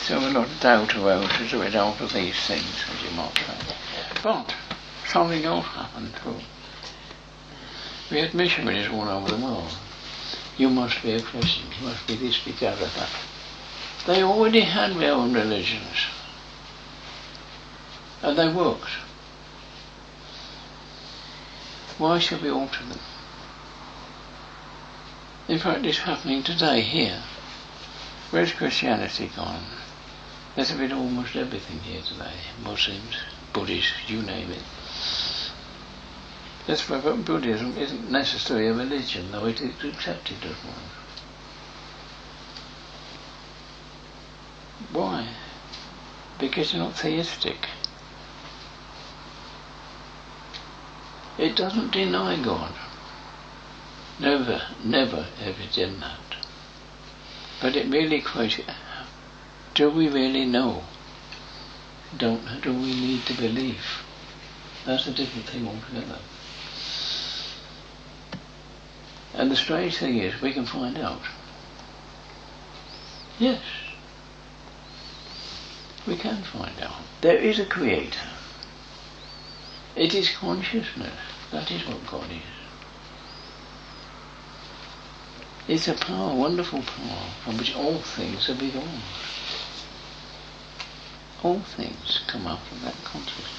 So a lot of doubt arose as a result of these things, as you might say. But something else happened too. We had missionaries all over the world. You must be a Christian, you must be this, be that, or that. They already had their own religions. And they worked. Why should we alter them? In fact, it's happening today here. Where's Christianity gone? There's a bit of almost everything here today. Muslims, Buddhists, you name it. That's why Buddhism isn't necessarily a religion, though it is accepted as one. Why? Because it's not theistic. It doesn't deny God. Never ever did that. But it really questions, do we really know? Do we need to believe? That's a different thing altogether. And the strange thing is, we can find out. Yes. We can find out. There is a creator. It is consciousness. That is what God is. It's a power, wonderful power, from which all things are beyond. All things come out of that consciousness.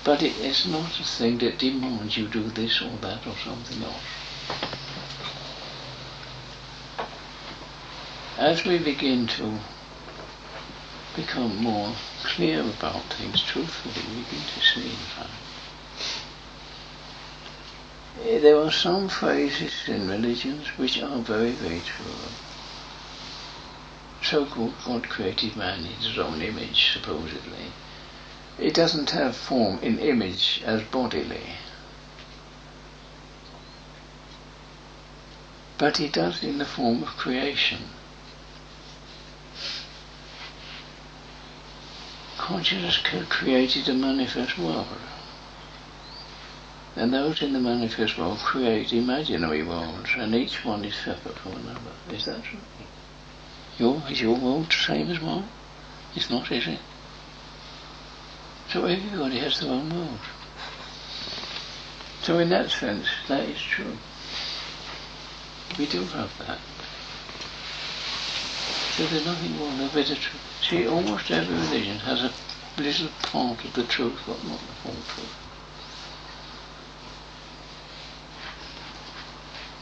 But it is not a thing that demands you do this or that or something else. As we begin to become more clear about things truthfully, we begin to see, in fact, There are some phrases in religions which are very, very true. So-called God created man in his own image, supposedly. It doesn't have form in image as bodily. But it does in the form of creation. Consciousness created a manifest world. And those in the manifest world create imaginary worlds, and each one is separate from another. Is that true? Is your world the same as mine? It's not, is it? So everybody has their own world. So in that sense, that is true. We do have that. So there's nothing wrong with it. See, almost every religion has a little part of the truth, but not the whole truth.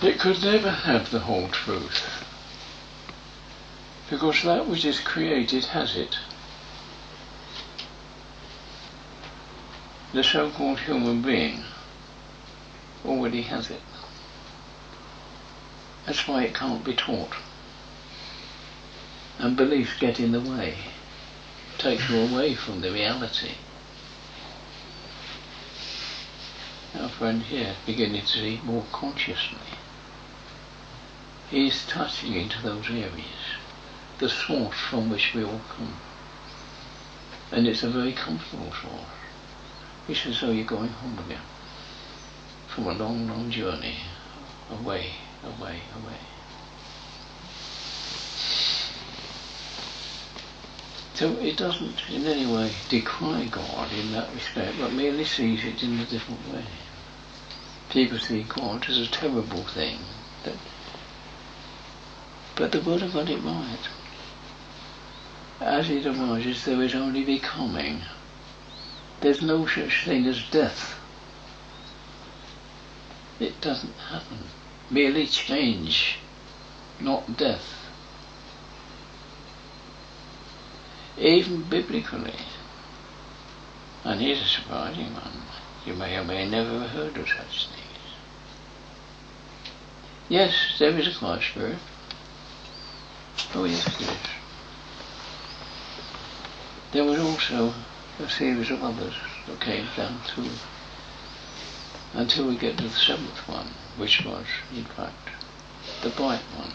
It could never have the whole truth, because that which is created has it. The so-called human being already has it. That's why it can't be taught. And beliefs get in the way, take you away from the reality. Our friend here is beginning to see more consciously. He is touching into those areas, the source from which we all come. And it's a very comfortable source. It's as though you're going home again from a long, long journey, away, away, away. So it doesn't in any way decry God in that respect, but merely sees it in a different way. People see God as a terrible thing, but the Buddha got it right. As it arises, there is only becoming. There's no such thing as death. It doesn't happen. Merely change, not death. Even biblically, and here's a surprising one, you may or may never have heard of such things. Yes, there is a Christ spirit. Oh yes, there is. There was also a series of others that came down through until we get to the seventh one, which was, in fact, the bright one.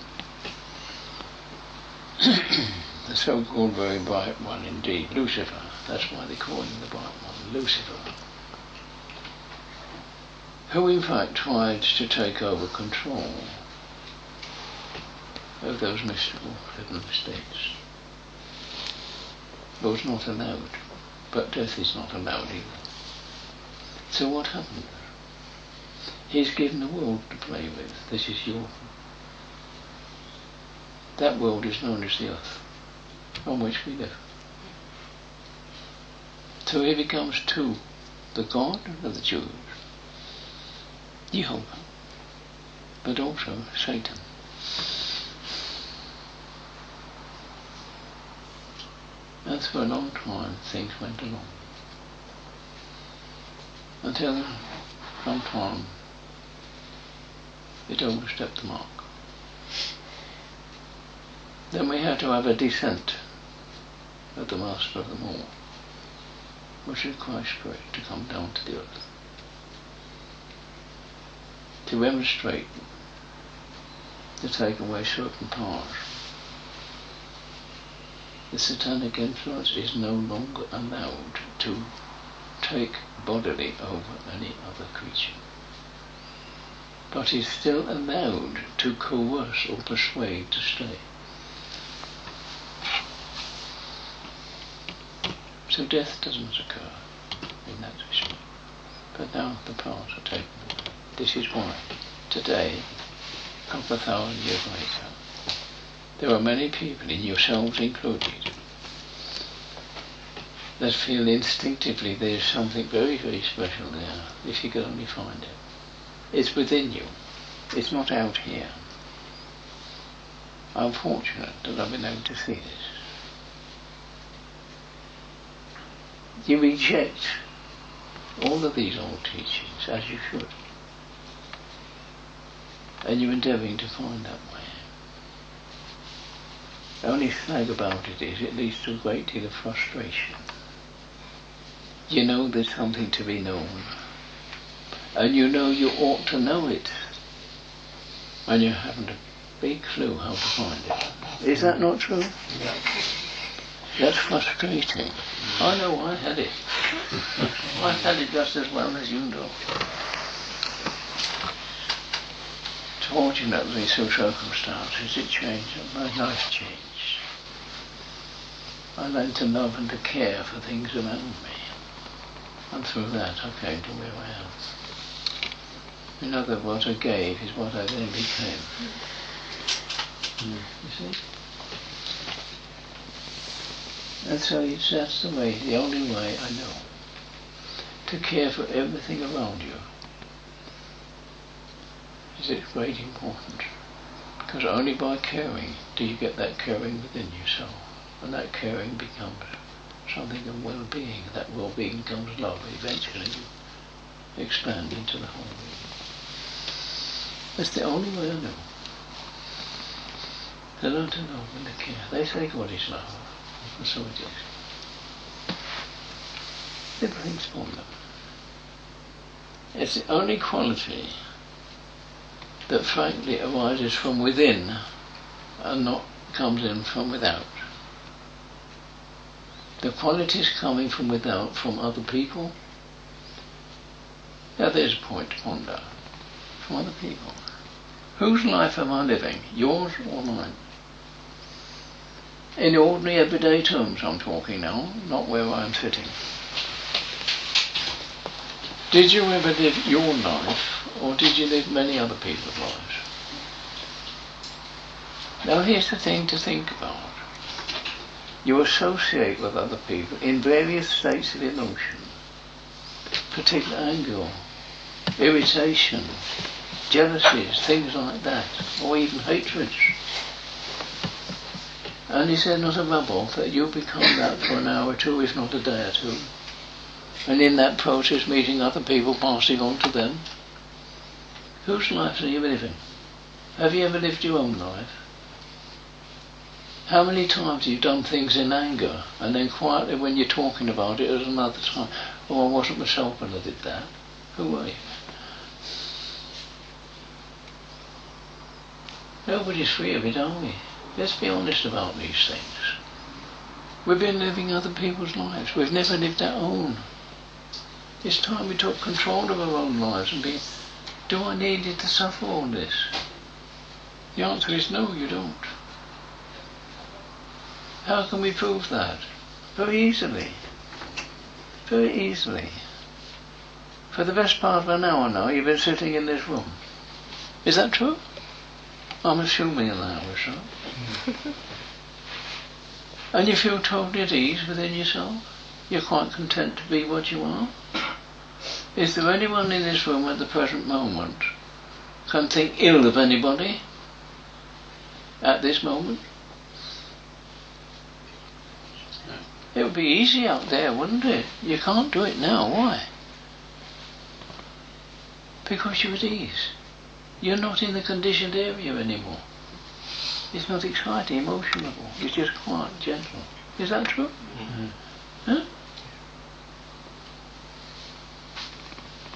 The so-called very bright one indeed, Lucifer. That's why they call him the bright one, Lucifer. Who in fact tried to take over control of those mystical heavenly states. But was not allowed. But death is not allowed either. So what happened? He's given a world to play with. This is your. That world is known as the earth, on which we live. So he becomes two, the God of the Jews, Jehovah, but also Satan. And for a long time things went along. Until sometime it overstepped the mark. Then we had to have a descent of the master of them all, which is Christ Spirit, to come down to the earth. To demonstrate, to take away certain powers. The satanic influence is no longer allowed to take bodily over any other creature, but is still allowed to coerce or persuade to stay. So death doesn't occur in that respect. But now the powers are taken away. This is why today, a couple of thousand years later, there are many people, in yourselves included, that feel instinctively there's something very, very special there, if you could only find it. It's within you. It's not out here. I'm fortunate that I've been able to see this. You reject all of these old teachings, as you should. and you're endeavouring to find that way. The only thing about it is it leads to a great deal of frustration. You know there's something to be known, and you know you ought to know it, and you haven't a big clue how to find it. Is that not true? Yeah. That's frustrating. I know I had it. I had it just as well as you do. Fortunately, through circumstances, it changed, and my life changed. I learned to love and to care for things around me, and through that I came to where I am. In other words, what I gave is what I then became. You see? And so that's the way, the only way I know to care for everything around you. Is it very important? Because only by caring do you get that caring within yourself, and that caring becomes something of well-being. That well-being becomes love. Eventually you expand into the whole being. That's the only way I know. To learn to love and to care. They say God is love, and so it is. Everything's from them. It's the only quality that frankly arises from within and not comes in from without. The qualities coming from without, from other people, now there's a point to ponder. From other people. Whose life am I living? Yours or mine? In ordinary everyday terms I'm talking now, not where I'm sitting. Did you ever live your life, or did you live many other people's lives? Now here's the thing to think about. You associate with other people in various states of emotion, particular anger, irritation, jealousies, things like that, or even hatreds. And is there not a rubble that you become that for an hour or two, if not a day or two? And in that process meeting other people, passing on to them? Whose lives are you living? Have you ever lived your own life? How many times have you done things in anger, and then quietly when you're talking about it at another time, oh, I wasn't myself when I did that. Who were you? Nobody's free of it, are we? Let's be honest about these things. We've been living other people's lives. We've never lived our own. It's time we took control of our own lives and be, do I need it to suffer all this? The answer is no, you don't. How can we prove that? Very easily. Very easily. For the best part of an hour now, you've been sitting in this room. Is that true? I'm assuming an hour or so. And you feel totally at ease within yourself? You're quite content to be what you are? Is there anyone in this room at the present moment can think ill of anybody at this moment? It would be easy out there, wouldn't it? You can't do it now. Why? Because you're at ease. You're not in the conditioned area anymore. It's not exciting, emotional. It's just quiet, gentle. Is that true? Mm-hmm. Huh?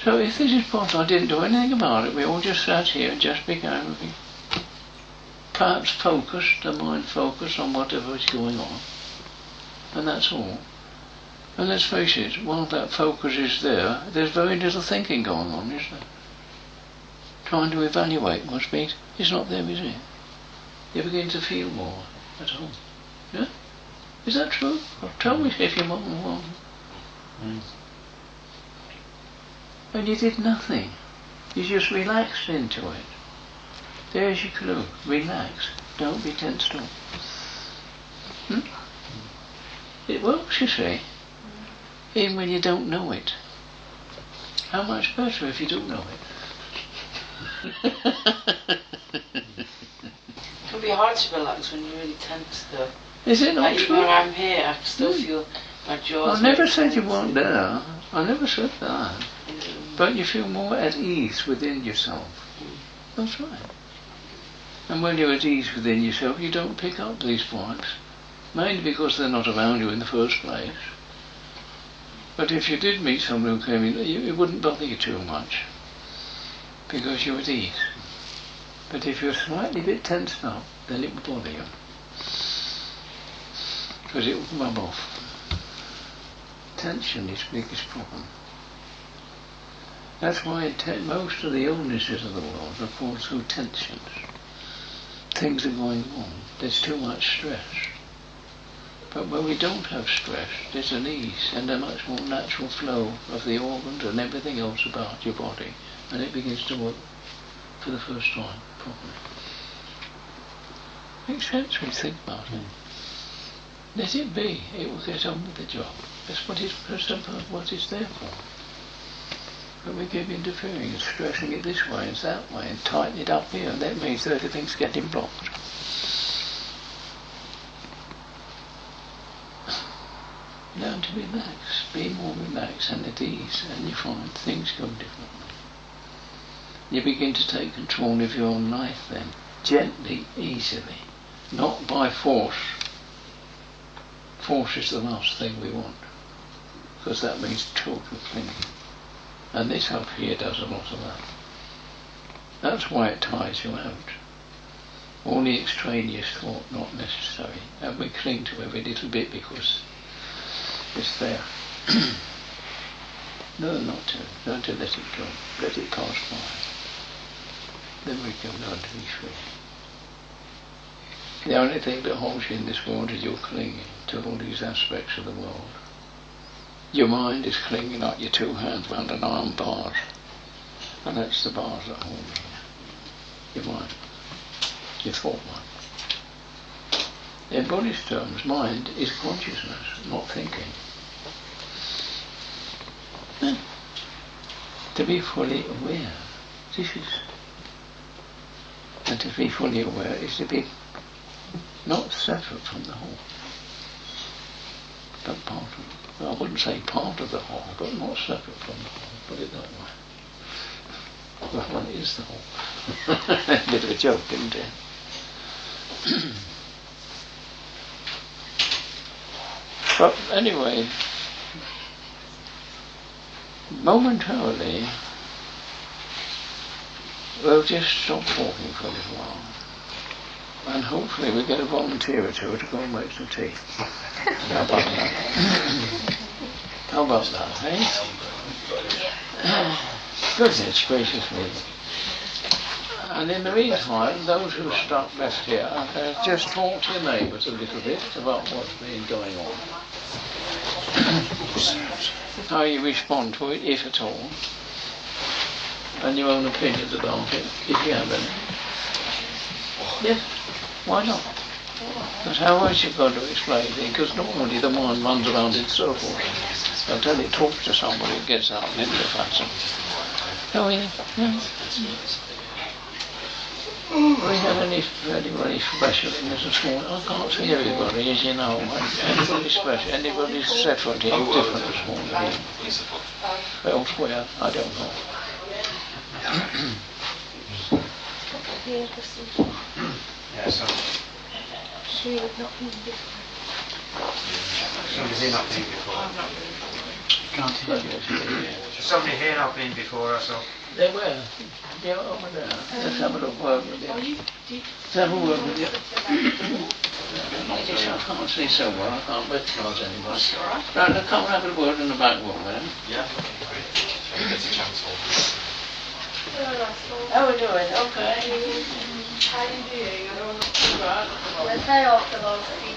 So if this is possible, I didn't do anything about it. We all just sat here and just began perhaps focused, the mind focused on whatever is going on. And that's all. And let's face it, while that focus is there, there's very little thinking going on, is there? Trying to evaluate must be, it's not there, is it? You begin to feel more at home. Yeah? Is that true? Tell me if you're wrong. And you did nothing. You just relaxed into it. There's your clue. Relax. Don't be tensed up. It works, you see. Even when you don't know it. How much better if you do know it? It can be hard to relax when you're really tense though. Is it not like, true? even when I'm here, I still feel my jaws. I never said you weren't there. I never said that. But you feel more at ease within yourself. That's right. And when you're at ease within yourself, you don't pick up these points, mainly because they're not around you in the first place. But if you did meet someone who came in, it wouldn't bother you too much, because you're at ease. But if you're slightly bit tensed up, then it will bother you, because it will rub off. Tension is the biggest problem. That's why most of the illnesses of the world are caused through tensions. Things are going wrong. There's too much stress. But when we don't have stress, there's an ease and a much more natural flow of the organs and everything else about your body, and it begins to work for the first time properly. Makes sense when you think about it. Let it be. It will get on with the job. That's what it's there for. But we keep interfering and stressing it this way and that way and tighten it up here, and that means that everything's getting blocked. Learn to relax, be more relaxed and at ease, and you find things go differently. You begin to take control of your own life then, gently, easily, not by force. Force is the last thing we want, because that means total clinging. And this up here does a lot of that. That's why it tires you out. Only extraneous thought, not necessary. And we cling to every little bit because it's there. Learn not to. Learn to let it go. Let it pass by. Then we can learn to be free. The only thing that holds you in this world is your clinging to all these aspects of the world. Your mind is clinging like your two hands round an iron bar, and that's the bars that hold you. Your mind, your thought mind. In Buddhist terms, mind is consciousness, not thinking. To be fully aware, and to be fully aware is to be not separate from the whole, but part of it. I wouldn't say part of the whole, but not separate from the whole, put it that way. Well, one is the whole. Bit of a joke, isn't it? But anyway, momentarily, we'll just stop talking for a little while. And hopefully we get a volunteer or two to go and make some tea. How about that? How about that, eh? Goodness gracious me. And in the meantime, those who are stuck left here, just talk to your neighbours a little bit about what's been going on. How you respond to it, if at all. And your own opinions about it, if you have any. Yes? Why not? But how else you've got to explain it? Because normally the mind runs around in circles. Until it talks to somebody, it gets out and into a fashion. Oh yeah. We have anybody special in this this morning? I can't see everybody, as you know. Anybody special, anybody separate here, different this morning. Elsewhere, I don't know. Yeah, so She would not be before. somebody's here not been before. Can't hear you. Somebody here not been before, I saw. They were. Yeah, over there. Let's have a look word with you. Let's have a word with you. I can't see so well, I can't recognise anybody. Right, now come and have a word in the back room then. Yeah. There's a chance for How are we doing? Okay. How are you doing? Right. Let's head off the last week.